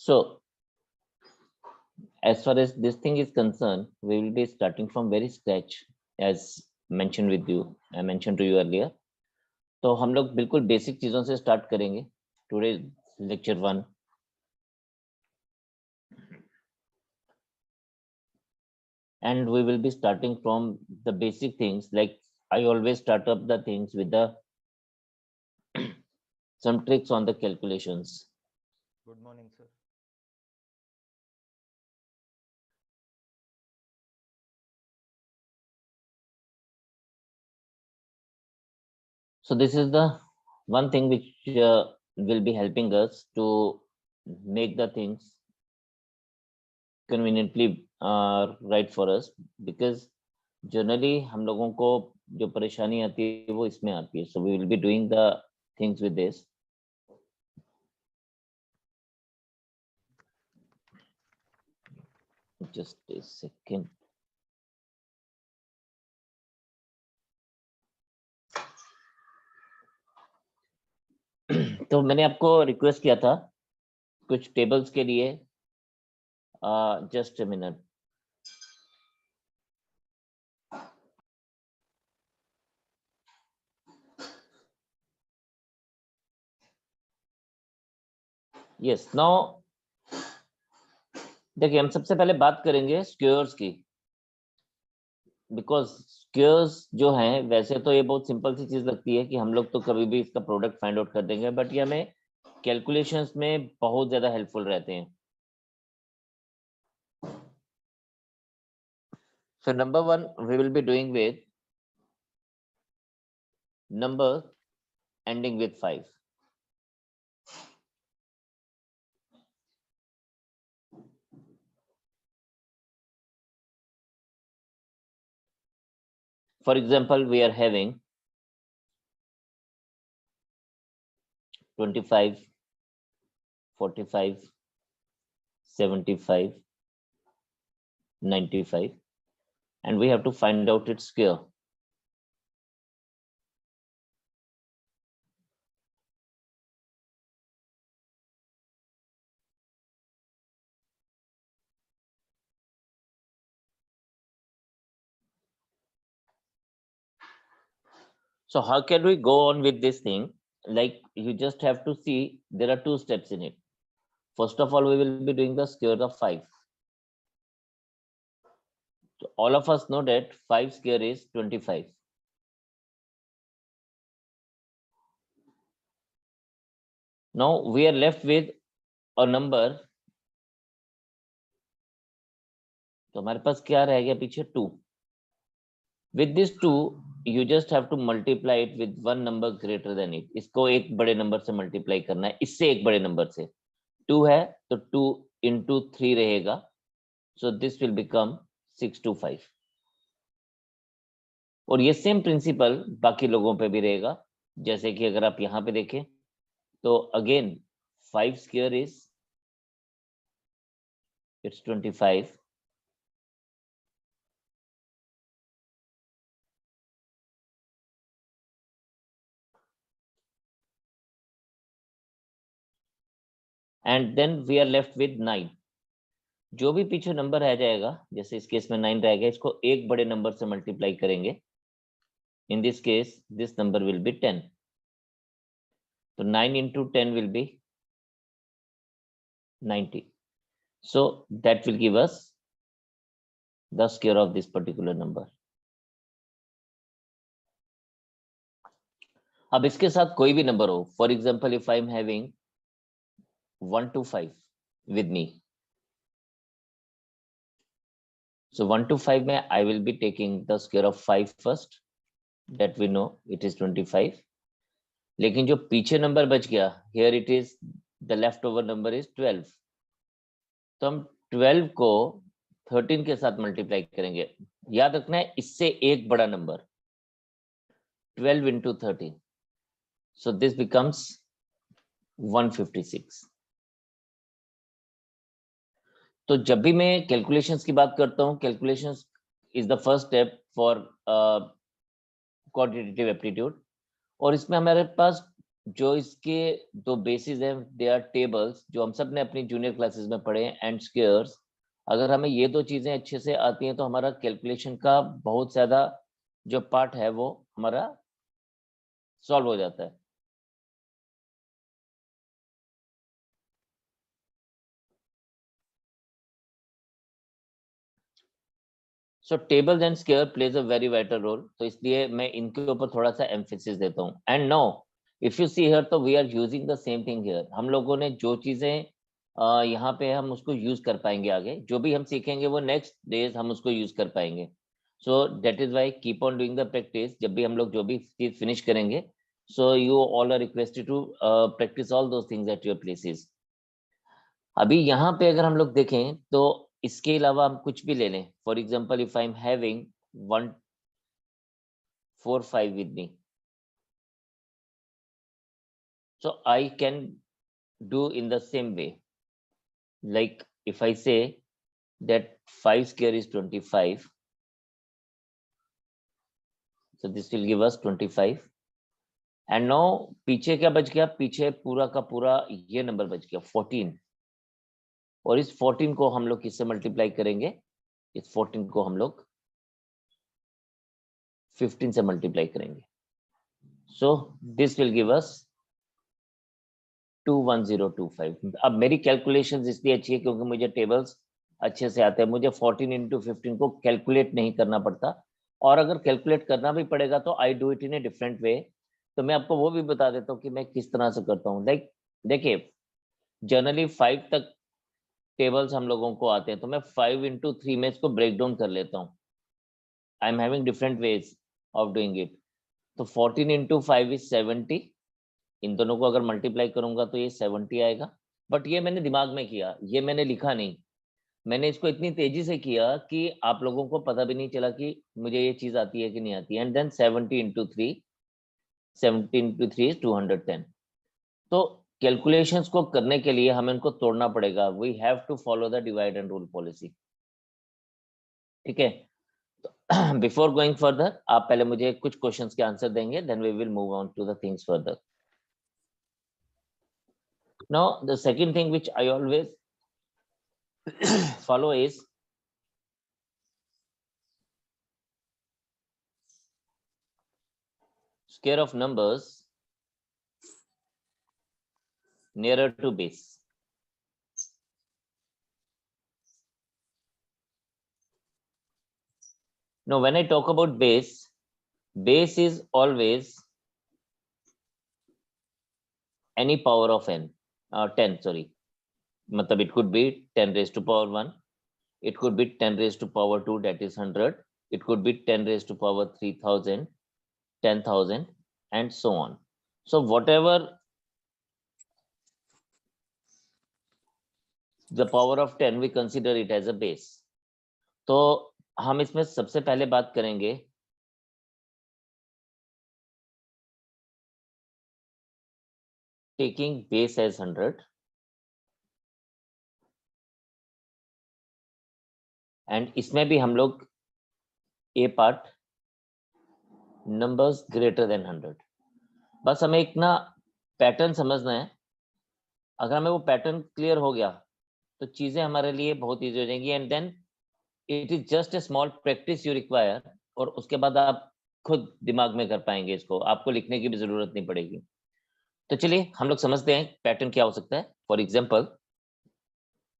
So as far as this thing is concerned, we will be starting from very scratch, as I mentioned to you earlier. तो हम लोग बिल्कुल basic चीजों से start करेंगे today lecture 1. And we will be starting from the basic things. Like I always start up the things with the some tricks on the calculations. Good morning, sir. So this is the one thing which will be helping us to make the things conveniently right for us, because generally हम लोगों को जो परेशानी आती है वो इसमें आती है. So we will be doing the things with this. Just a second. तो मैंने आपको रिक्वेस्ट किया था कुछ टेबल्स के लिए. Just a minute. Yes, now देखिए हम सबसे पहले बात करेंगे स्क्वायर्स की, बिकॉज स्क्वायर्स जो हैं वैसे तो ये बहुत सिंपल सी चीज लगती है कि हम लोग तो कभी भी इसका प्रोडक्ट फाइंड आउट कर देंगे, बट ये हमें कैलकुलेशंस में बहुत ज्यादा हेल्पफुल रहते हैं. So number 1 we will be doing with number ending with 5. For example, we are having 25, 45, 75, 95, and we have to find out its square. So how can we go on with this thing? Like you just have to see there are 2 steps in it. First of all, we will be doing the square of 5. So all of us know that 5 square is 25. Now we are left with a number. तो हमारे पास क्या रह गया पीछे? 2. With this 2, you just have to multiply it with one number greater than it. इसको एक बड़े number से मल्टीप्लाई करना है, इससे एक बड़े नंबर से. 2 है तो 2 into 3 रहेगा. So this will become 625. और ये सेम प्रिंसिपल बाकी लोगों पे भी रहेगा. जैसे कि अगर आप यहाँ पे देखें तो again 5 square is it's 25. And then we are left with 9. जो भी पीछे नंबर रह जाएगा, जैसे इस केस में 9 रह गया, इसको एक बड़े नंबर से मल्टीप्लाई करेंगे. In this case, this number will be 10. So 9 into 10 will be 90. So that will give us the square of this particular number. अब इसके साथ कोई भी नंबर हो, for example, if I am having 1 to 5 with me, so 1 to 5 में I will be taking the square of 5 first. That we know it is 25. लेकिन जो पीछे नंबर बच गया, here it is the leftover number is 12. तो हम 12 को 13 के साथ मल्टीप्लाई करेंगे. याद रखना है इससे एक बड़ा number, 12 into 13. So this becomes 156. तो जब भी मैं कैलकुलेशंस की बात करता हूँ, calculations is the first step for quantitative aptitude. और इसमें हमारे पास जो इसके दो बेसिस हैं, दे आर टेबल्स, जो हम सब ने अपनी जूनियर क्लासेस में पढ़े हैं, एंड स्क्वायर्स। अगर हमें ये दो चीजें अच्छे से आती हैं तो हमारा कैलकुलेशन का बहुत ज्यादा जो पार्ट है वो हमारा सॉल्व हो जाता है। So tables and square plays a very vital role, तो इसलिए मैं इनके ऊपर थोड़ा सा एम्फेसिस देता हूँ। And no, if you see here, तो we are using the same thing here. हम लोगों ने जो चीजें यहाँ पे हम उसको यूज कर पाएंगे, आगे जो भी हम सीखेंगे वो नेक्स्ट डेज हम उसको यूज कर पाएंगे। So that is why keep on doing the practice. जब भी हम लोग जो भी चीज फिनिश करेंगे, so you all are requested to practice all those things at your places. अभी यहाँ पे अगर हम लोग देखें तो इसके अलावा हम कुछ भी ले लें। For example, if I am having 145 with me, so I can do in the same way. Like if I say that 5 square is 25, so this will give us 25. And now पीछे क्या बच गया? पीछे पूरा का पूरा ये नंबर बच गया 14, और इस 14 को हम लोग किससे मल्टीप्लाई करेंगे? इस 14 को हम लोग 15 से मल्टीप्लाई करेंगे। So this will give us 21025। अब मेरी कैलकुलेशंस इसलिए अच्छी है क्योंकि मुझे टेबल्स अच्छे से आते हैं, मुझे 14 into 15 को कैलकुलेट नहीं करना पड़ता, और अगर कैलकुलेट करना भी पड़ेगा तो I do it in a different way. तो मैं आपको वो भी बता देता हूँ कि मैं किस तरह से करता हूँ। लाइक देखिए, जनरली 5 तक टेबल्स हम लोगों को आते हैं, तो मैं 5 into 3 में इसको ब्रेक डाउन कर लेता हूँ। I am having different ways of doing it. तो 14 into 5 is 70। इन दोनों को अगर मल्टीप्लाई करूंगा तो ये 70 आएगा। बट ये मैंने दिमाग में किया, ये मैंने लिखा नहीं। मैंने इसको इतनी तेजी से किया कि आप लोगों को पता भी नहीं चला कि मुझे ये चीज आती है कि नहीं आती है। And then 70 into 3, 70 into 3 is 210। तो कैलकुलेशंस को करने के लिए हमें इनको तोड़ना पड़ेगा। We have to follow the divide and rule policy. ठीक है, तो बिफोर गोइंग फर्दर, आप पहले मुझे कुछ क्वेश्चंस के आंसर देंगे, then we will move on to the things further. Now, the second thing which I always follow is square of numbers nearer to base. Now, when I talk about base, base is always any power of n, 10, sorry. Matlab, it could be 10 raised to power 1. It could be 10 raised to power 2, that is 100. It could be 10 raised to power 3000, 10,000, and so on. So whatever the power of 10, we consider it as a base. तो हम इसमें सबसे पहले बात करेंगे taking base as 100 and इसमें भी हम लोग a part numbers greater than 100। बस हमें एक ना पैटर्न समझना है। अगर हमें वो पैटर्न क्लियर हो गया तो चीजें हमारे लिए बहुत ईजी हो जाएंगी। And then it is just a small practice you require, और उसके बाद आप खुद दिमाग में कर पाएंगे इसको, आपको लिखने की भी जरूरत नहीं पड़ेगी। तो चलिए हम लोग समझते हैं पैटर्न क्या हो सकता है। For example,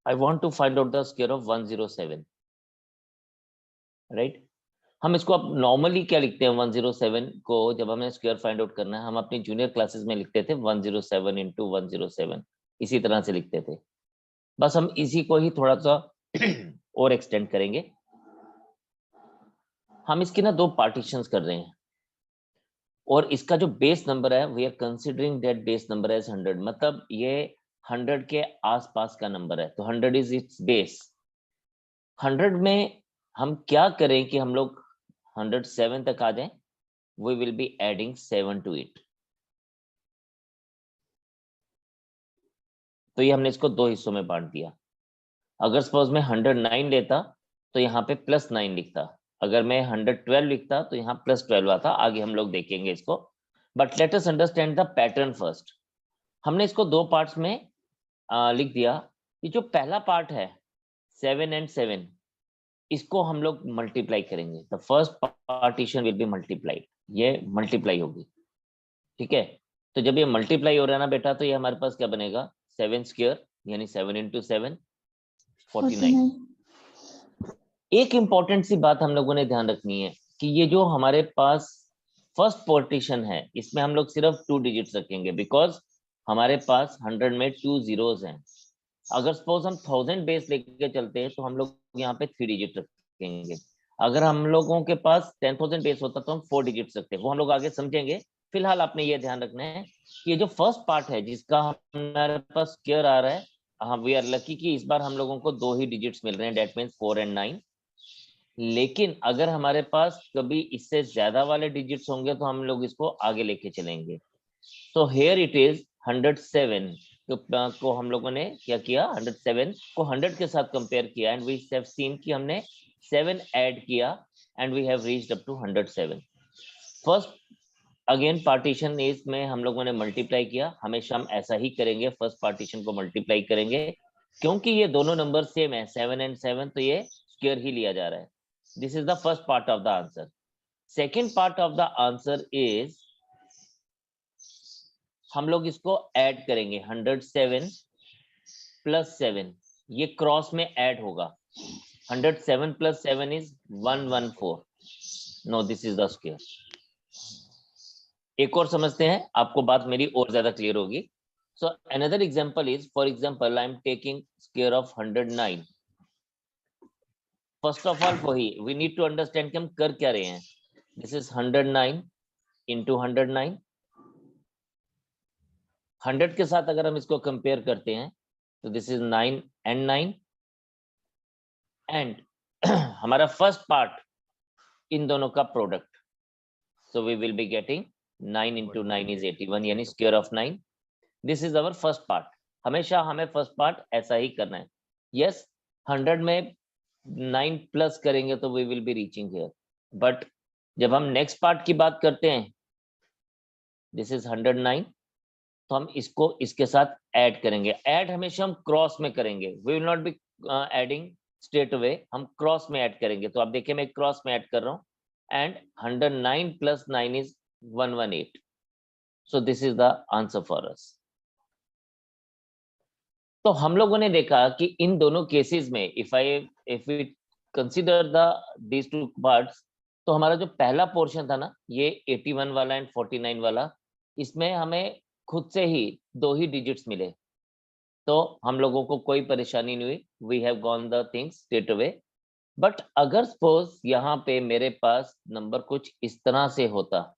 I want to find out the square of 107, right. हम इसको अब नॉर्मली क्या लिखते हैं? 107 को जब हमें स्क्वायर फाइंड आउट करना है, हम अपनी जूनियर क्लासेस में लिखते थे 107 into 107, इसी तरह से लिखते थे। बस हम इसी को ही थोड़ा सा और एक्सटेंड करेंगे। हम इसकी ना दो पार्टीशंस कर रहे हैं, और इसका जो बेस नंबर है, we are considering that base number as 100। मतलब ये 100 के आसपास का नंबर है, तो 100 इज इट्स बेस। 100 में हम क्या करें कि हम लोग 107 तक आ जाएं? We will be adding 7 to it. तो ये हमने इसको दो हिस्सों में बांट दिया। अगर सपोज मैं 109 लेता तो यहाँ पे +9 लिखता। अगर मैं 112 लिखता तो यहाँ +12 आता। आगे हम लोग देखेंगे इसको। But let us understand the pattern first. हमने इसको दो पार्ट्स में लिख दिया कि जो पहला पार्ट है 7 and 7, इसको हम लोग मल्टीप्लाई करेंगे। The first partition will be multiplied, ये मल्टीप्लाई होगी, ठीक है। तो जब ये मल्टीप्लाई हो रहा है ना बेटा, तो ये हमारे पास क्या बनेगा, 7 स्क्वायर यानी 7 into 7 49। एक इंपॉर्टेंट सी बात हम लोगों ने ध्यान रखनी है कि ये जो हमारे पास फर्स्ट पार्टीशन है, इसमें हम लोग सिर्फ 2 डिजिट्स रखेंगे, बिकॉज हमारे पास 100 में 2 zeros हैं। अगर सपोज हम 1000 बेस लेके चलते हैं तो हम लोग यहाँ पे 3 डिजिट रखेंगे। अगर हम लोगों के पास 10,000 बेस होता तो हम 4 डिजिट्स रखते हैं, वो हम लोग आगे समझेंगे। फिलहाल आपने ये ध्यान रखना है कि ये जो फर्स्ट पार्ट है जिसका हमारे पास स्क्वायर आ रहा है, हाँ वी आर लकी कि इस बार हम लोगों को 2 ही डिजिट्स मिल रहे हैं, डेट मीन्स 4 and 9। लेकिन अगर हमारे पास कभी इससे ज्यादा वाले डिजिट्स होंगे तो हम लोग इसको आगे लेके चलेंगे। तो हेयर इट इज 107 को हम लोगों ने क्या किया, 107 को 100 के साथ कंपेयर किया एंड वी हैव सीन कि हमने 7 ऐड किया and we have reached up to 107। First again partition is में हम लोगों ने मल्टीप्लाई किया, हमेशा हम ऐसा ही करेंगे, फर्स्ट पार्टीशन को मल्टीप्लाई करेंगे, क्योंकि ये दोनों नंबर सेम है 7 and 7, तो ये स्क्वायर ही लिया जा रहा है। This is the first part of the answer. Second part of the answer is हम लोग इसको ऐड करेंगे, 107 प्लस 7, ये क्रॉस में ऐड होगा। 107 plus 7 is 114। No, this is the square. एक और समझते हैं, आपको बात मेरी और ज्यादा क्लियर होगी। So another example is, for example I am taking square of 109। First of all वही वी नीड टू अंडरस्टैंड कि हम कर क्या रहे हैं। This is 109 into 109। 100 के साथ अगर हम इसको कंपेयर करते हैं तो दिस इज 9 and 9 एंड हमारा फर्स्ट पार्ट इन दोनों का product, so we will be getting 9 into 9 is 81 यानी square of 9। This is our first part. हमेशा हमें फर्स्ट पार्ट ऐसा ही करना है। यस 100 में 9 प्लस करेंगे तो we will be reaching here, but जब हम नेक्स्ट पार्ट की बात करते हैं, दिस इज 109, तो हम इसको इसके साथ ऐड करेंगे। ऐड हमेशा हम क्रॉस में करेंगे, we will not be adding straight away, हम क्रॉस में ऐड करेंगे। तो आप देखिए मैं क्रॉस में ऐड कर रहा हूँ and 109 plus 9 is 118। So this is the answer for us. तो हम लोगों ने देखा कि इन दोनों केसेस में if we consider these two parts, तो हमारा जो पहला पोर्शन था ना, ये 81 वाला एंड 49 वाला, इसमें हमें खुद से ही 2 ही डिजिट्स मिले, तो हम लोगों को कोई परेशानी नहीं हुई, we have gone the things straight away. But अगर सपोज यहाँ पे मेरे पास नंबर कुछ इस तरह से होता,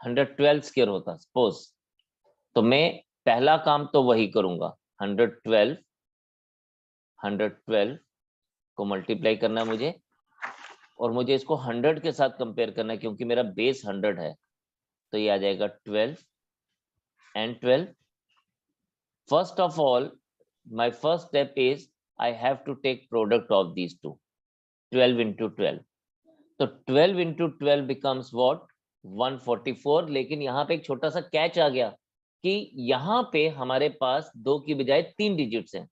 112 स्क्वायर होता सपोज, तो मैं पहला काम तो वही करूंगा, 112 को मल्टीप्लाई करना है मुझे, और मुझे इसको 100 के साथ कंपेयर करना है क्योंकि मेरा बेस 100 है। तो ये आ जाएगा 12 and 12। First of all, my first step is I have to take product of these two, 12 into 12। तो 12 into 12 becomes what, 144। लेकिन यहाँ पे एक छोटा सा कैच आ गया कि यहाँ पे हमारे पास 2 की बजाय 3 डिजिट्स हैं।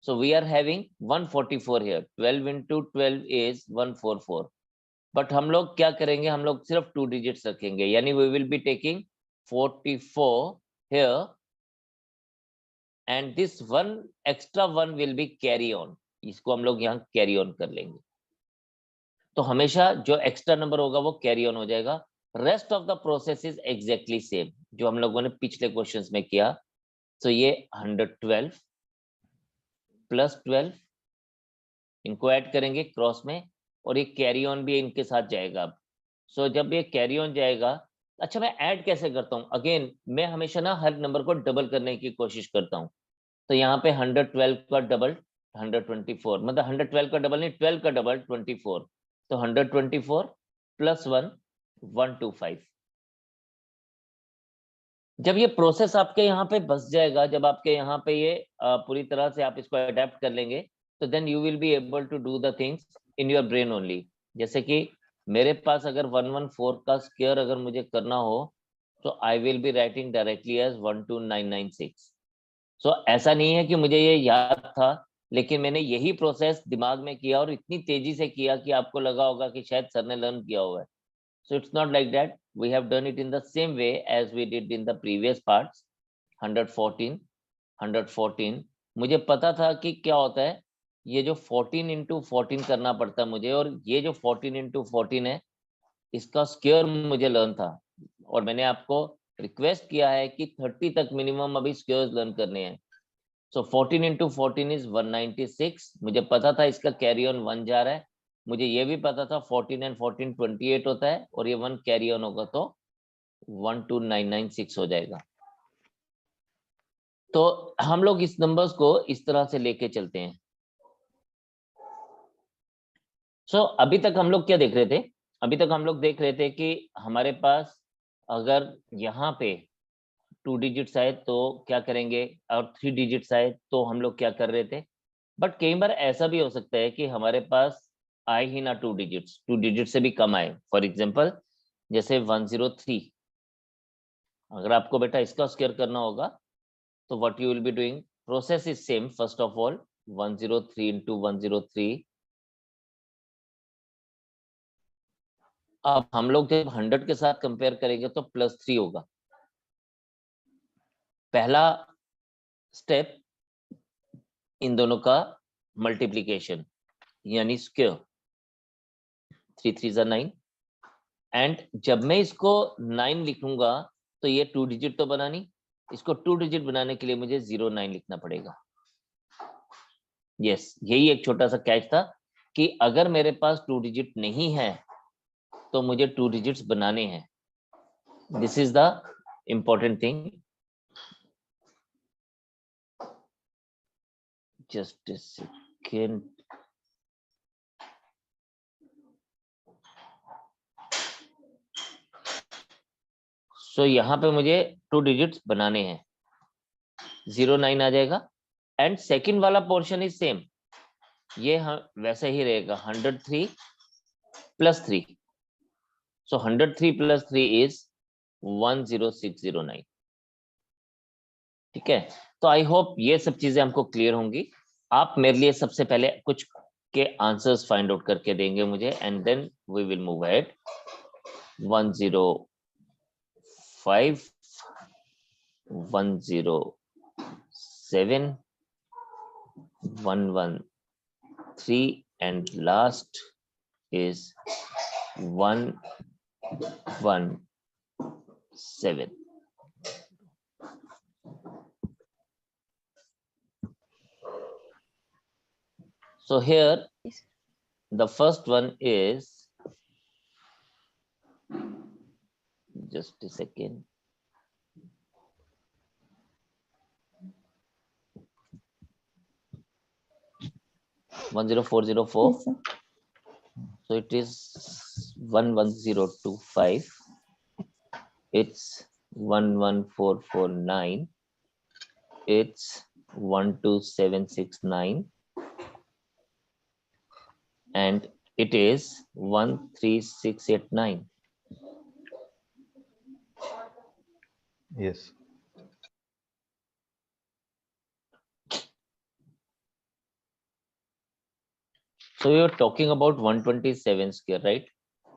So we are having 144 here, 12 into 12 is 144। But हम लोग क्या करेंगे, हम लोग सिर्फ 2 डिजिट्स रखेंगे, यानी we will be taking 44 here and this one extra one will be carry on, इसको हम लोग यहाँ कैरी ऑन कर लेंगे। तो हमेशा जो एक्स्ट्रा नंबर होगा वो कैरी ऑन हो जाएगा। Rest of the process is exactly same जो हम लोगों ने पिछले क्वेश्चंस में किया। तो ये 112 प्लस 12 इनको ऐड करेंगे क्रॉस में, और ये कैरी ऑन भी इनके साथ जाएगा अब। सो जब ये कैरी ऑन जाएगा, अच्छा मैं ऐड कैसे करता हूँ, अगेन मैं हमेशा ना हर नंबर को डबल करने की कोशिश करता हूँ। तो यहाँ पे 112 का डबल 124, मतलब 112 का डबल नहीं, 12 का डबल 24। तो 124 प्लस 1 125। जब ये प्रोसेस आपके यहाँ पे बस जाएगा, जब आपके यहाँ पे ये पूरी तरह से आप इसको अडेप्ट कर लेंगे, तो then you will be able to do the things in your brain only. जैसे कि मेरे पास अगर 114 का स्क्वायर अगर मुझे करना हो तो I will be writing directly as 12996। So ऐसा नहीं है कि मुझे ये याद था, लेकिन मैंने यही प्रोसेस दिमाग में किया और इतनी तेजी से किया कि आपको लगा होगा कि शायद सर ने लर्न किया हुआ है। So it's not like that, we have done it in the same way as we did in the previous parts. 114 मुझे पता था कि क्या होता है, ये जो 14 इंटू 14 करना पड़ता है मुझे, और ये जो 14 इंटू 14 है इसका स्क्वायर मुझे लर्न था। और मैंने आपको रिक्वेस्ट किया है कि 30 तक मिनिमम अभी स्क्वायर्स लर्न करने हैं। सो 14 इंटू 14 इज 196। मुझे पता था इसका कैरी ऑन 1 जा रहा है, मुझे ये भी पता था 14 एंड 14 28 होता है, और ये 1 कैरी ऑन होगा तो 12996 हो जाएगा। तो हम लोग इस नंबर्स को इस तरह से लेके चलते हैं। सो अभी तक हम लोग क्या देख रहे थे, अभी तक हम लोग देख रहे थे कि हमारे पास अगर यहाँ पे 2 डिजिट्स आए तो क्या करेंगे, और 3 डिजिट्स आए तो हम लोग क्या कर रहे थे। बट कई बार ऐसा भी हो सकता है कि हमारे पास आए ही ना 2 डिजिट्स, 2 डिजिट से भी कम आए। फॉर एग्जांपल जैसे 103, अगर आपको बेटा इसका स्क्वायर करना होगा तो what you will be doing, process is same. First of all 103 into 103। अब हम लोग जब 100 के साथ कंपेयर करेंगे तो +3 होगा। पहला स्टेप इन दोनों का मल्टीप्लीकेशन यानी स्क्वायर, 3 3 9। एंड जब मैं इसको 9 लिखूंगा तो ये 2 डिजिट तो बना नहीं, इसको 2 डिजिट बनाने के लिए मुझे 09 लिखना पड़ेगा। यस, यही एक छोटा सा कैच था कि अगर मेरे पास 2 डिजिट नहीं है तो मुझे 2 डिजिट्स बनाने हैं। This is the important thing. Just a second. So यहाँ पे मुझे 2 डिजिट्स बनाने हैं, 09 आ जाएगा। एंड सेकंड वाला पोर्शन इज सेम, ये वैसे ही रहेगा 103 + 3। सो 103 + 3 इज 10609। ठीक है, तो आई होप ये सब चीजें हमको क्लियर होंगी। आप मेरे लिए सबसे पहले कुछ के आंसर्स फाइंड आउट करके देंगे मुझे, and then we will move ahead. 105, 107, 113, and last is 117. So here the first one is, just a second, (10404). Yes, sir. So it is 11025. It's 11449. It's 12769. And it is 13689. Yes. So you're talking about 127 square, right?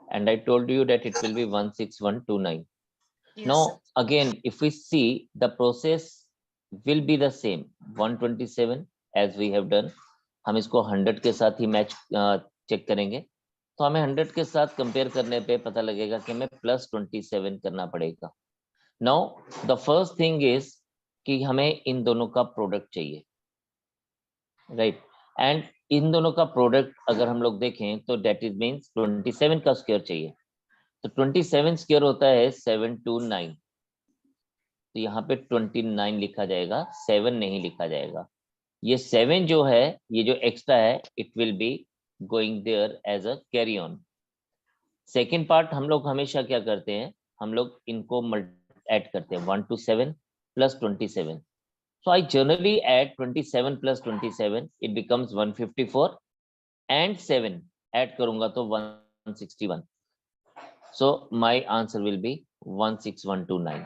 And I told you that it will be 16129. Yes, Now sir. again, if we see, the process will be the same, 127 as we have done. हम इसको 100 के साथ ही match check करेंगे, तो हमें 100 के साथ compare करने पे पता लगेगा कि हमें +27 करना पड़ेगा। Now the first thing is कि हमें इन दोनों का प्रोडक्ट चाहिए, राइट? एंड इन दोनों का प्रोडक्ट अगर हम लोग देखें तो डेट इज मीन्स 27 का स्क्वायर चाहिए। तो 27 स्क्वायर होता है 729। तो यहाँ पे 29 लिखा जाएगा, 7 नहीं लिखा जाएगा। ये 7 जो है, ये जो एक्स्ट्रा है, it will be going there as a carry on. Second part हम लोग हमेशा क्या करते हैं, हम लोग इनको ऐड करते हैं, 1 to 7 + 27। So I generally add 27 + 27, it becomes 154, and 7 add करूंगा तो 161। So my answer will be 16129.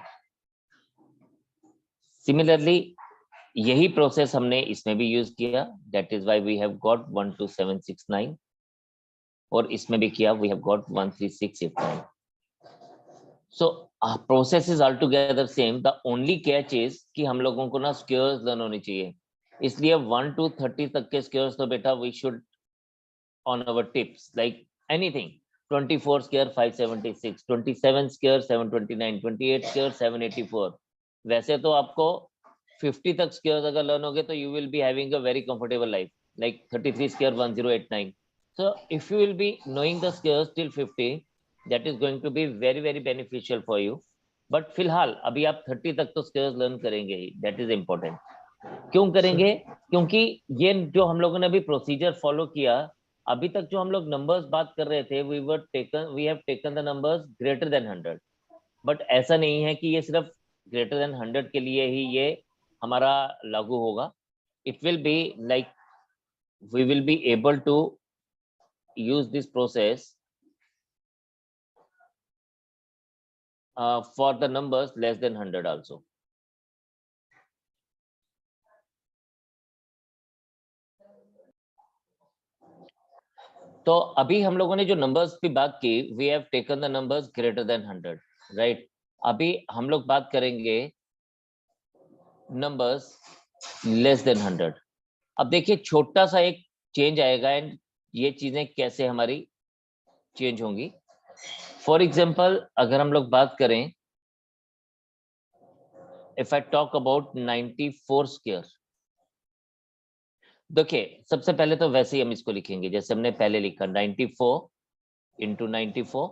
Similarly, यही प्रोसेस हमने इसमें भी यूज किया, that is why we have got 12769, और इसमें भी किया, we have got 13689. So process is all together same. The only catch is कि हम लोगों को ना स्क्वायर्स लर्न होनी चाहिए, इसलिए 1 to 30 तक के स्क्वायर्स तो बेटा we should on our tips, like anything. 24 square 576, 27 square 729, 28 square 784. वैसे तो आपको 50 तक स्क्वायर्स अगर लर्न होगे तो you will be having a very comfortable life, like 33 square 1089. So if you will be knowing the squares till 50, that is going to be very very beneficial for you. But फिलहाल अभी आप 30 तक तो squares learn करेंगे ही, that is important. क्यों करेंगे? क्योंकि ये जो हम लोगों ने अभी प्रोसीजर फॉलो किया, अभी तक जो हम लोग नंबर्स बात कर रहे थे, we have taken the numbers greater than 100. But ऐसा नहीं है कि ये सिर्फ ग्रेटर देन 100 के लिए ही ये हमारा लागू होगा. It will be like we will be able to use this process for the numbers less than 100 also. तो अभी हम लोगों ने जो नंबर्स की बात की, we have taken the numbers greater than 100, right. अभी हम लोग बात करेंगे नंबर्स लेस देन 100. अब देखिए छोटा सा एक चेंज आएगा, एंड ये चीजें कैसे हमारी चेंज होंगी. फॉर एग्जांपल अगर हम लोग बात करें, if I talk about 94 square, देखिए सबसे पहले तो वैसे ही हम इसको लिखेंगे जैसे हमने पहले लिखा, 94 इंटू 94.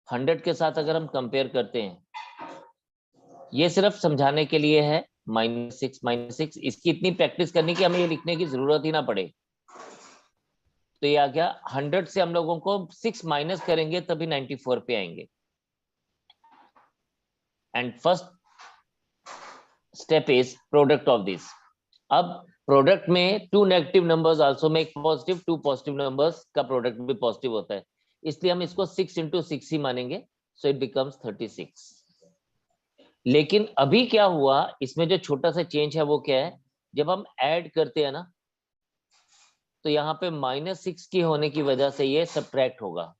100 के साथ अगर हम कंपेयर करते हैं, ये सिर्फ समझाने के लिए है, -6, इसकी इतनी प्रैक्टिस करनी कि हमें ये लिखने की जरूरत ही ना पड़े. तो ये आ गया 100 से हम लोगों को 6 माइनस करेंगे तभी 94 पे आएंगे. And first step is product of this. अब प्रोडक्ट में 2 negative numbers also make positive, 2 positive numbers का प्रोडक्ट भी पॉजिटिव होता है, इसलिए हम इसको 6 इंटू 6 ही मानेंगे. So it becomes 36. लेकिन अभी क्या हुआ, इसमें जो छोटा सा चेंज है वो क्या है, जब हम ऐड करते हैं ना, तो यहाँ पे -6 की होने की वजह से ये सब्ट्रैक्ट होगा,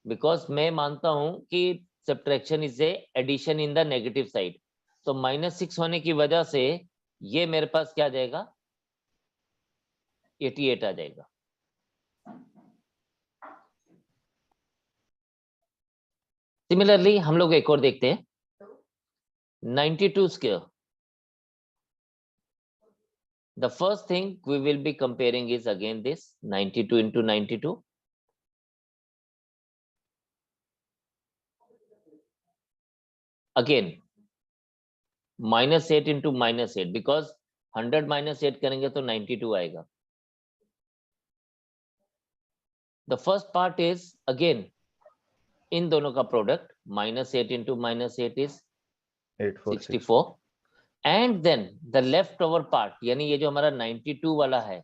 बिकॉज मैं मानता हूं कि subtraction is a addition in the negative side. तो -6 होने की वजह से ये मेरे पास क्या आ जाएगा, 88 आ जाएगा. सिमिलरली हम लोग एक और देखते हैं, 92 square. The first thing we will be comparing is again this 92 into 92. Again -8 into -8, because 100 minus 8 करेंगे तो 92 आएगा. The first part is again इन दोनों का product, -8 into -8 is 64. And then the left over part, यानी ये जो हमारा 92 वाला है,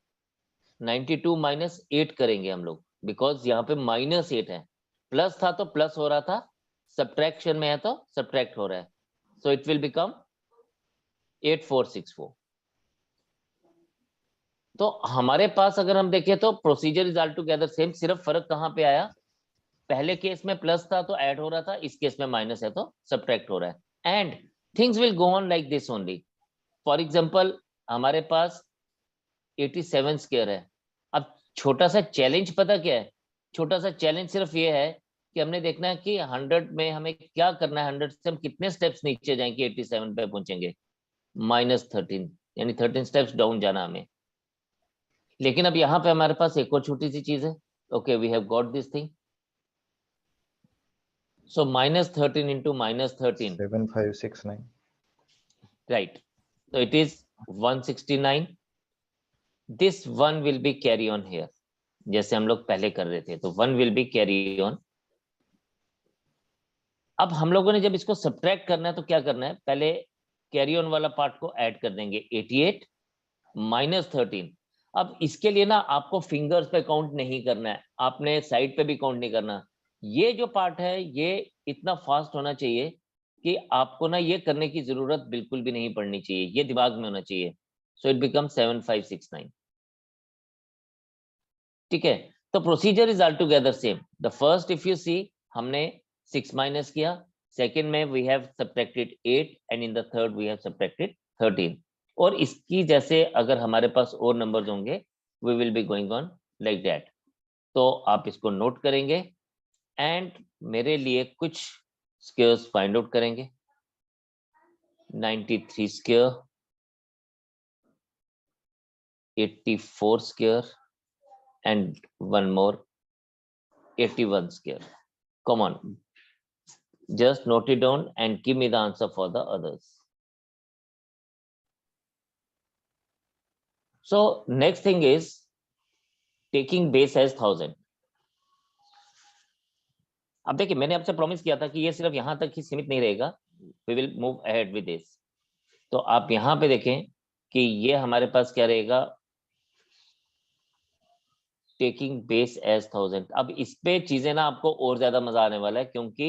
92 -8 करेंगे हम लोग, बिकॉज यहाँ पे -8 है. प्लस था तो प्लस हो रहा था, सब्ट्रैक्शन में है तो सब्ट्रैक्ट हो रहा है. So it will become 8464. तो हमारे पास अगर हम देखें तो procedure is all together same, सिर्फ फर्क कहाँ पे आया, पहले केस में प्लस था तो ऐड हो रहा था, इस केस में माइनस है तो सब्ट्रैक्ट हो रहा है. And things will go on like this only. For example हमारे पास 87 स्क्वायर है. अब छोटा सा चैलेंज पता क्या है, छोटा सा चैलेंज सिर्फ ये है कि हमने देखना है कि 100 में हमें क्या करना है, 100 से हम कितने स्टेप्स नीचे जाएंगे 87 पे पहुंचेंगे, -13, यानी 13 स्टेप्स डाउन जाना हमें. लेकिन अब यहाँ पे हमारे पास एक और छोटी सी चीज है. Okay, we have got this thing. So -13 into -13. 7569. Right. So it is 169. This one will be carry on here. जैसे हम लोग पहले कर रहे थे, तो 1 will be carry on. अब हम लोगों ने जब इसको सब्ट्रैक्ट करना है तो क्या करना है, पहले कैरी ऑन वाला पार्ट को ऐड कर देंगे, 88 -13. अब इसके लिए ना आपको फिंगर्स पे काउंट नहीं करना है, आपने साइड पे भी काउंट नहीं करना, ये जो पार्ट है ये इतना फास्ट होना चाहिए कि आपको ना ये करने की जरूरत बिल्कुल भी नहीं पड़नी चाहिए, ये दिमाग में होना चाहिए। So it become 7569। ठीक है, तो procedure is all together same. The first if you see, हमने 6 माइनस किया, सेकेंड में we have subtracted 8 and in the third we have subtracted 13। और इसकी जैसे अगर हमारे पास और नंबर्स होंगे we will be going on like that. तो आप इसको नोट करेंगे एंड मेरे लिए कुछ स्क्वायर्स फाइंड आउट करेंगे। 93 square, 84 square and one more 81 square. Come on, just note it down and give me the answer for the others. So next thing is taking base as 1000. अब देखिए मैंने आपसे promise किया था कि ये सिर्फ यहां तक ही सीमित नहीं रहेगा, we will move ahead with this. तो आप यहां पे देखें कि ये हमारे पास क्या रहेगा, टेकिंग बेस एज 1000। अब इस पे चीजें ना आपको और ज्यादा मजा आने वाला है क्योंकि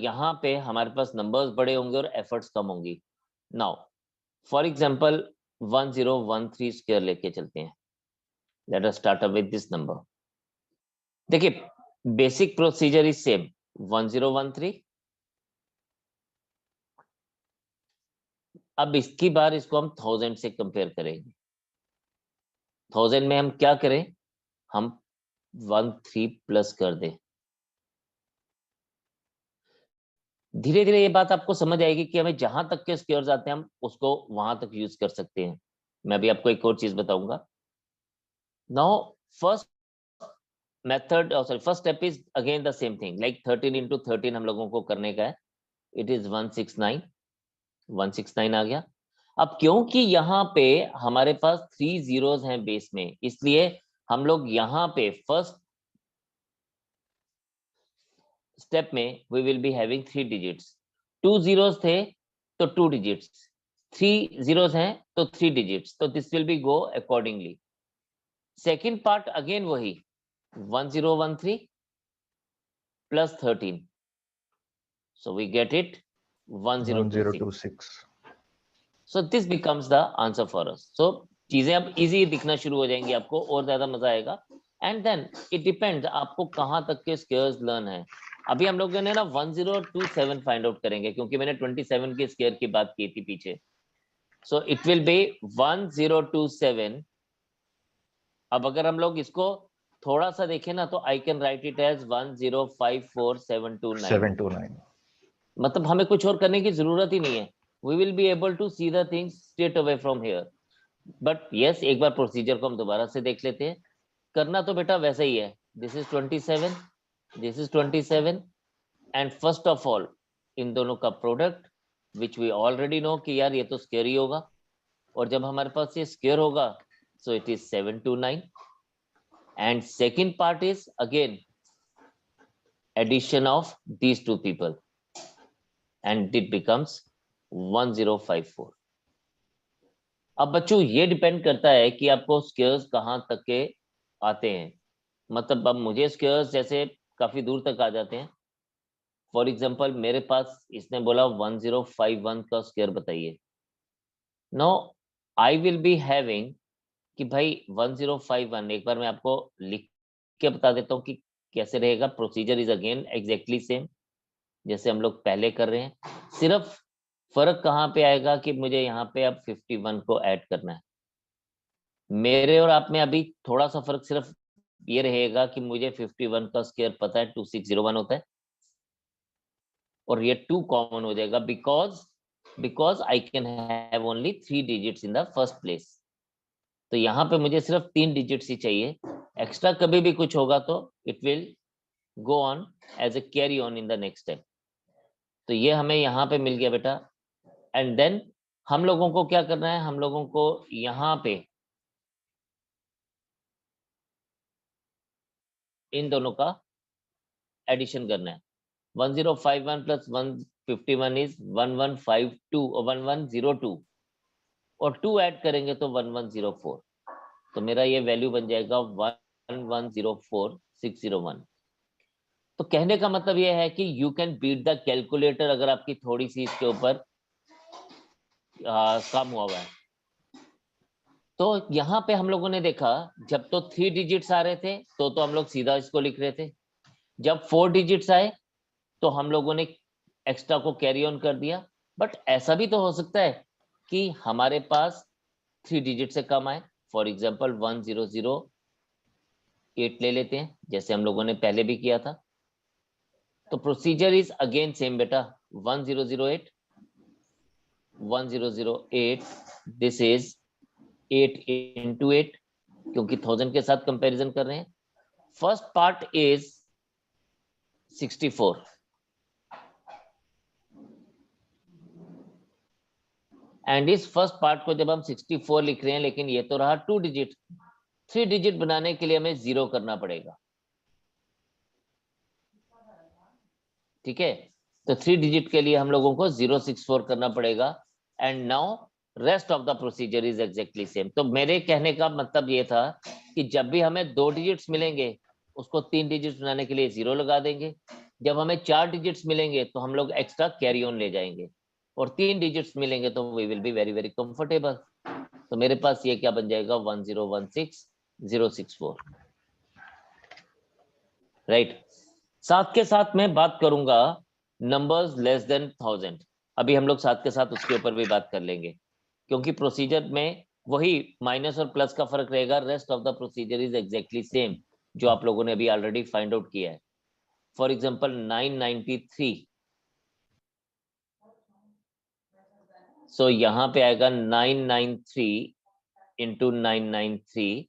यहाँ पे हमारे पास नंबर्स बड़े होंगे और एफर्ट्स कम होंगी। नाउ फॉर एग्जांपल 1013 स्क्वायर लेके चलते हैं। Let us start up with this number. देखिए बेसिक प्रोसीजर इज सेम, 1013। अब इसकी बार इसको हम 1000 से कंपेयर करेंगे। 1000 में हम क्या करें, हम 13 प्लस कर दें। धीरे धीरे ये बात आपको समझ आएगी कि हमें जहां तक के स्क्वायर्स आते हैं हम उसको वहां तक यूज कर सकते हैं। मैं अभी आपको एक और चीज बताऊंगा। Now first method sorry first step is again the same thing, like 13 into 13 हम लोगों को करने का है। इट इज 169, 169 आ गया। अब क्योंकि यहाँ पे हमारे पास 3 जीरोस हैं बेस में, इसलिए हम लोग यहाँ पे फर्स्ट स्टेप में we will be having 3 digits. 2 zeros थे तो 2 डिजिट्स, 3 जीरोस हैं तो 3 डिजिट्स, तो this will be go accordingly. Second part again वही 1013 plus 13, so we get it 1026. 1026. So this becomes the answer for us. So चीजें अब easy दिखना शुरू हो जाएंगी आपको और ज्यादा मजा आएगा। एंड देन इट डिपेंड्स आपको कहाँ तक के स्क्वायर्स लर्न है। अभी हम लोगों ने ना 1027 फाइंड आउट करेंगे क्योंकि मैंने 27 के स्क्वायर की बात की थी पीछे। So it will B 1027। अब अगर हम लोग इसको थोड़ा सा देखें ना तो I can write it as 1054729। 729. मतलब हमें कुछ और करने की जरूरत ही नहीं है। We will be able to see the things straight away from here. But yes, एक बार प्रोसीजर को हम दोबारा से देख लेते हैं। करना तो बेटा वैसा ही है। This is 27, this is 27 and first of all इन दोनों का product which we already know कि यार ये तो स्क्वायर ही होगा, और जब हमारे पास ये स्क्वायर होगा so it is 729 and second part is again addition of these two people and it becomes 1054। अब बच्चों ये डिपेंड करता है कि आपको स्क्वायर्स कहाँ तक के आते हैं। मतलब अब मुझे स्क्वायर्स जैसे काफी दूर तक आ जाते हैं। फॉर एग्जांपल मेरे पास इसने बोला 1051 का स्क्वायर बताइए। No I will be having कि भाई 1051, एक बार मैं आपको लिख के बता देता हूँ कि कैसे रहेगा। Procedure is again exactly same जैसे हम लोग पहले कर रहे हैं। सिर्फ फर्क कहाँ पे आएगा कि मुझे यहाँ पे अब 51 को ऐड करना है। मेरे और आप में अभी थोड़ा सा फर्क सिर्फ ये रहेगा कि मुझे 51 का स्क्वायर पता है 2601 होता है और ये 2 कॉमन हो जाएगा because I can have only 3 digits in the first place. तो यहाँ पे मुझे सिर्फ 3 डिजिट्स ही चाहिए। एक्स्ट्रा कभी भी कुछ होगा तो it will go on as a carry on in the next step. तो ये हमें यहाँ पे मिल गया बेटा। एंड देन हम लोगों को क्या करना है, हम लोगों को यहाँ पे इन दोनों का एडिशन करना है। 1051 प्लस 151 इज 1152 और 1102 और 2 ऐड करेंगे तो 1104। तो मेरा ये वैल्यू बन जाएगा 1104601। तो कहने का मतलब ये है कि you can beat the calculator अगर आपकी थोड़ी सी इसके ऊपर कम हुआ है। तो यहाँ पे हम लोगों ने देखा जब तो 3 डिजिट्स आ रहे थे तो हम लोग सीधा इसको लिख रहे थे। जब 4 डिजिट्स आए तो हम लोगों ने एक्स्ट्रा को कैरी ऑन कर दिया। बट ऐसा भी तो हो सकता है कि हमारे पास 3 डिजिट से कम आए। फॉर एग्जाम्पल 1008 ले लेते हैं, जैसे हम लोगों ने पहले भी किया था। तो प्रोसीजर इज अगेन सेम बेटा, 1008 दिस इज 8 into 8, क्योंकि 1000 के साथ कंपैरिजन कर रहे हैं। फर्स्ट पार्ट इज 64 एंड इस फर्स्ट पार्ट को जब हम 64 लिख रहे हैं, लेकिन ये तो रहा 2 डिजिट, 3 डिजिट बनाने के लिए हमें 0 करना पड़ेगा। ठीक है, तो 3 डिजिट के लिए हम लोगों को 064 करना पड़ेगा। And now rest of the procedure is exactly same. तो मेरे कहने का मतलब ये था कि जब भी हमें 2 डिजिट्स मिलेंगे उसको 3 डिजिट्स बनाने के लिए 0 लगा देंगे। जब हमें 4 डिजिट्स मिलेंगे तो हम लोग एक्स्ट्रा कैरी ऑन ले जाएंगे, और 3 डिजिट्स मिलेंगे तो we will be very very comfortable. तो मेरे पास ये क्या बन जाएगा, 1016064। राइट। साथ के साथ मैं बात करूंगा नंबर्स लेस देन 1000। अभी हम लोग साथ के साथ उसके ऊपर भी बात कर लेंगे, क्योंकि प्रोसीजर में वही माइनस और प्लस का फर्क रहेगा। Rest of the procedure is exactly same जो आप लोगों ने अभी ऑलरेडी फाइंड आउट किया है। फॉर एग्जांपल 993, सो यहां पे आएगा 993 इंटू 993।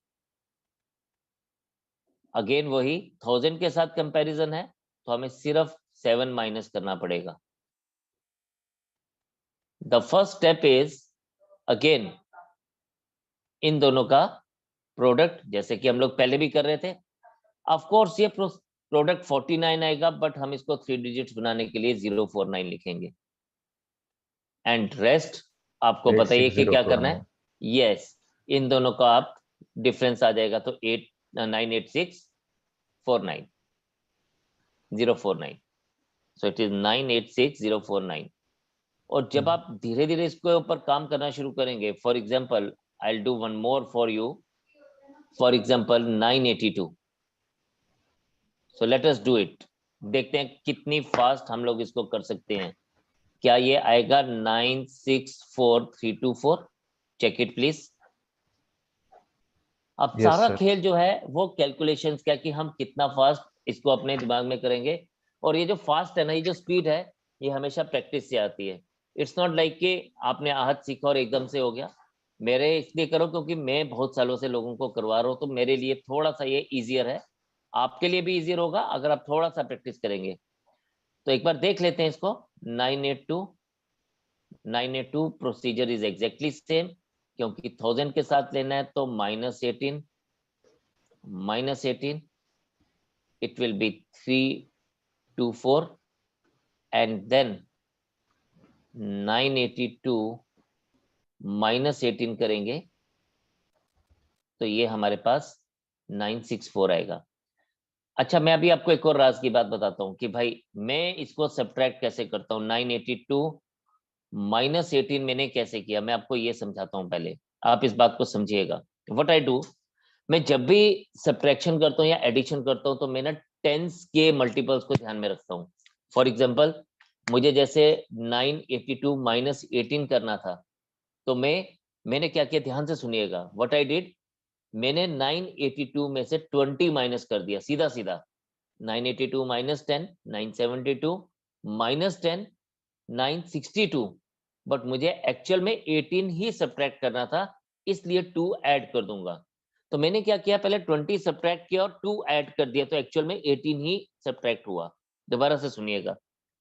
अगेन वही 1000 के साथ कंपैरिजन है, तो हमें सिर्फ 7 माइनस करना पड़ेगा। The first step is again in दोनों का प्रोडक्ट, जैसे कि हम लोग पहले भी कर रहे थे। ऑफ कोर्स ये प्रोडक्ट 49 आएगा, बट हम इसको 3 डिजिट्स बनाने के लिए 049 लिखेंगे। एंड रेस्ट आपको पता ही है कि क्या करना है। यस, इन दोनों का आप डिफरेंस आ जाएगा, तो 98649 049, सो इट इज 986049। और जब आप धीरे धीरे इसके ऊपर काम करना शुरू करेंगे, for example I will do one more for you, for example 982। So let us do it. देखते हैं कितनी फास्ट हम लोग इसको कर सकते हैं। क्या ये आएगा 964324? Check it please. अब Yes, सारा sir. खेल जो है वो कैलकुलेशंस क्या, कि हम कितना फास्ट इसको अपने दिमाग में करेंगे। और ये जो फास्ट है ना, ये जो स्पीड है, ये हमेशा प्रैक्टिस से आती है। इट्स नॉट लाइक कि आपने आहत सीखा और एकदम से हो गया। मेरे इसलिए करो क्योंकि मैं बहुत सालों से लोगों को करवा रहा हूँ, तो मेरे लिए थोड़ा सा ये इजियर है। आपके लिए भी इजियर होगा अगर आप थोड़ा सा प्रैक्टिस करेंगे। तो एक बार देख लेते हैं इसको। 982 प्रोसीजर इज एग्जैक्टली सेम, क्योंकि 1000 के साथ लेना है तो -18 it will be 324, and then 982 -18 करेंगे तो ये हमारे पास 964 आएगा। अच्छा, मैं अभी आपको एक और राज की बात बताता हूँ कि भाई मैं इसको सब्ट्रैक्ट कैसे करता हूँ। 982 -18 मैंने कैसे किया, मैं आपको ये समझाता हूँ। पहले आप इस बात को समझिएगा। व्हाट आई डू, मैं जब भी सब्ट्रैक्शन करता हूँ या एडिशन करता हूँ तो मैं ना टेंस के मल्टीपल्स को ध्यान में रखता हूँ। फॉर एग्जाम्पल मुझे जैसे 982 -18 करना था, तो मैंने क्या किया, ध्यान से सुनिएगा। व्हाट आई डिड, मैंने 982 में से 20 माइनस कर दिया, सीधा सीधा। 982 -10 972 -10 962। बट मुझे एक्चुअल में 18 ही सब्ट्रैक्ट करना था, इसलिए 2 ऐड कर दूंगा। तो मैंने क्या किया, पहले 20 सब्ट्रैक्ट किया और 2 ऐड कर दिया, तो एक्चुअल में 18 ही सब्ट्रैक्ट हुआ। दोबारा से सुनिएगा,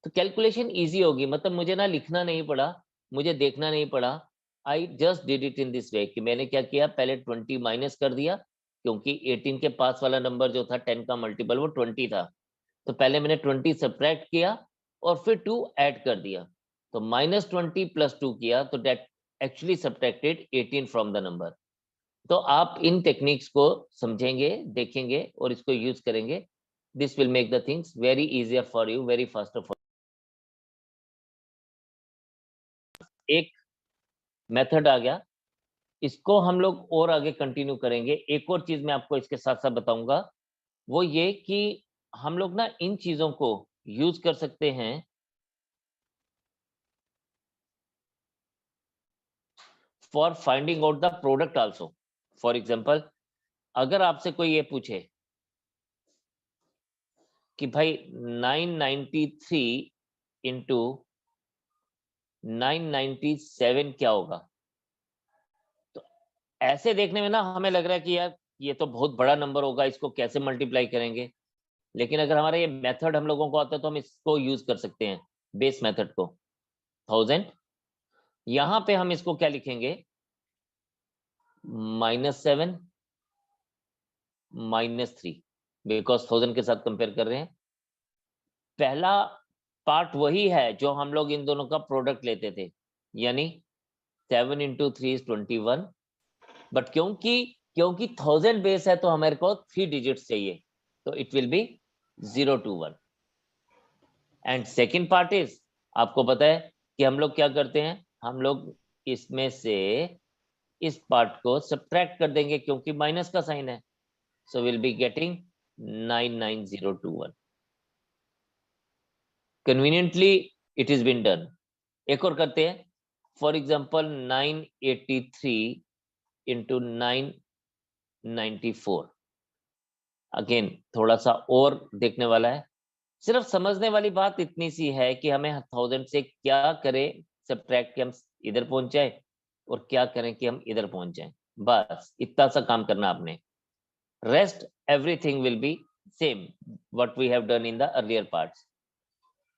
तो कैलकुलेशन इजी होगी। मतलब मुझे ना लिखना नहीं पड़ा, मुझे देखना नहीं पड़ा। I just did it in this way कि मैंने क्या किया, पहले 20 माइनस कर दिया, क्योंकि 18 के पास वाला नंबर जो था 10 का मल्टीपल वो 20 था। तो पहले मैंने 20 सब्ट्रैक्ट किया और फिर 2 ऐड कर दिया। तो -20 + 2 किया, तो that actually subtracted 18 from the number. तो आप इन टेक्निक्स को समझेंगे, देखेंगे और इसको यूज करेंगे, This will make the things very easier for you, very faster for एक मेथड आ गया, इसको हम लोग और आगे कंटिन्यू करेंगे। एक और चीज मैं आपको इसके साथ साथ बताऊंगा, वो ये कि हम लोग ना इन चीजों को यूज कर सकते हैं for finding out the product also. For example, अगर आपसे कोई ये पूछे कि भाई 993 इंटू 997 क्या होगा, तो ऐसे देखने में ना हमें लग रहा है कि यार ये तो बहुत बड़ा नंबर होगा, इसको कैसे मल्टीप्लाई करेंगे। लेकिन अगर हमारा ये मेथड हम लोगों को आता है तो हम इसको यूज कर सकते हैं, बेस मेथड को, 1000। यहां पे हम इसको क्या लिखेंगे, -7 -3, बिकॉज 1000 के साथ कंपेयर कर रहे हैं। पहला पार्ट वही है जो हम लोग इन दोनों का प्रोडक्ट लेते थे, यानी 7 × 3 = 21, बट क्योंकि 1000 बेस है तो हमारे को 3 डिजिट्स चाहिए, तो it will B 0 to 1। And second part is, आपको पता है कि हम लोग क्या करते हैं, हम लोग इसमें से इस पार्ट को सब्ट्रैक्ट कर देंगे क्योंकि माइनस का साइन है, so will be getting 99021। Conveniently it is been done. एक और करते हैं, फॉर एग्जांपल 983 इंटू 994। अगेन थोड़ा सा और देखने वाला है, सिर्फ समझने वाली बात इतनी सी है कि हमें 1000 से क्या करें सब्ट्रैक्ट के हम इधर पहुंच जाए, और क्या करें कि हम इधर पहुंच जाएं, बस इतना सा काम करना आपने। Rest everything will be same what we have done in the earlier parts.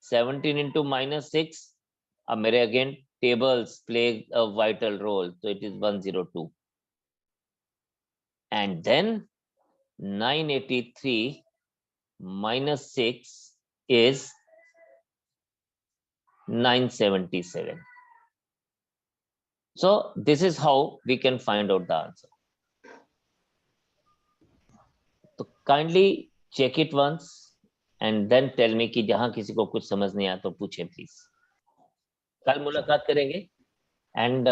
17 into -6, अब मेरे again tables play a vital role, so it is 102। and then 983 -6 is 977। so this is how we can find out the answer। तो kindly check it once and then tell me कि जहां किसी को कुछ समझ नहीं आया तो पूछे प्लीज। कल मुलाकात करेंगे एंड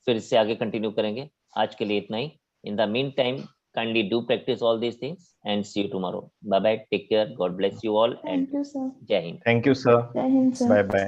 फिर से आगे कंटिन्यू करेंगे। आज के लिए इतना ही। In the meantime kindly do practice all these things and see you tomorrow। Bye bye, take care, God bless you all, and Thank you, sir. Jai Hind। Thank you, sir. Jai Hind, sir. Bye bye.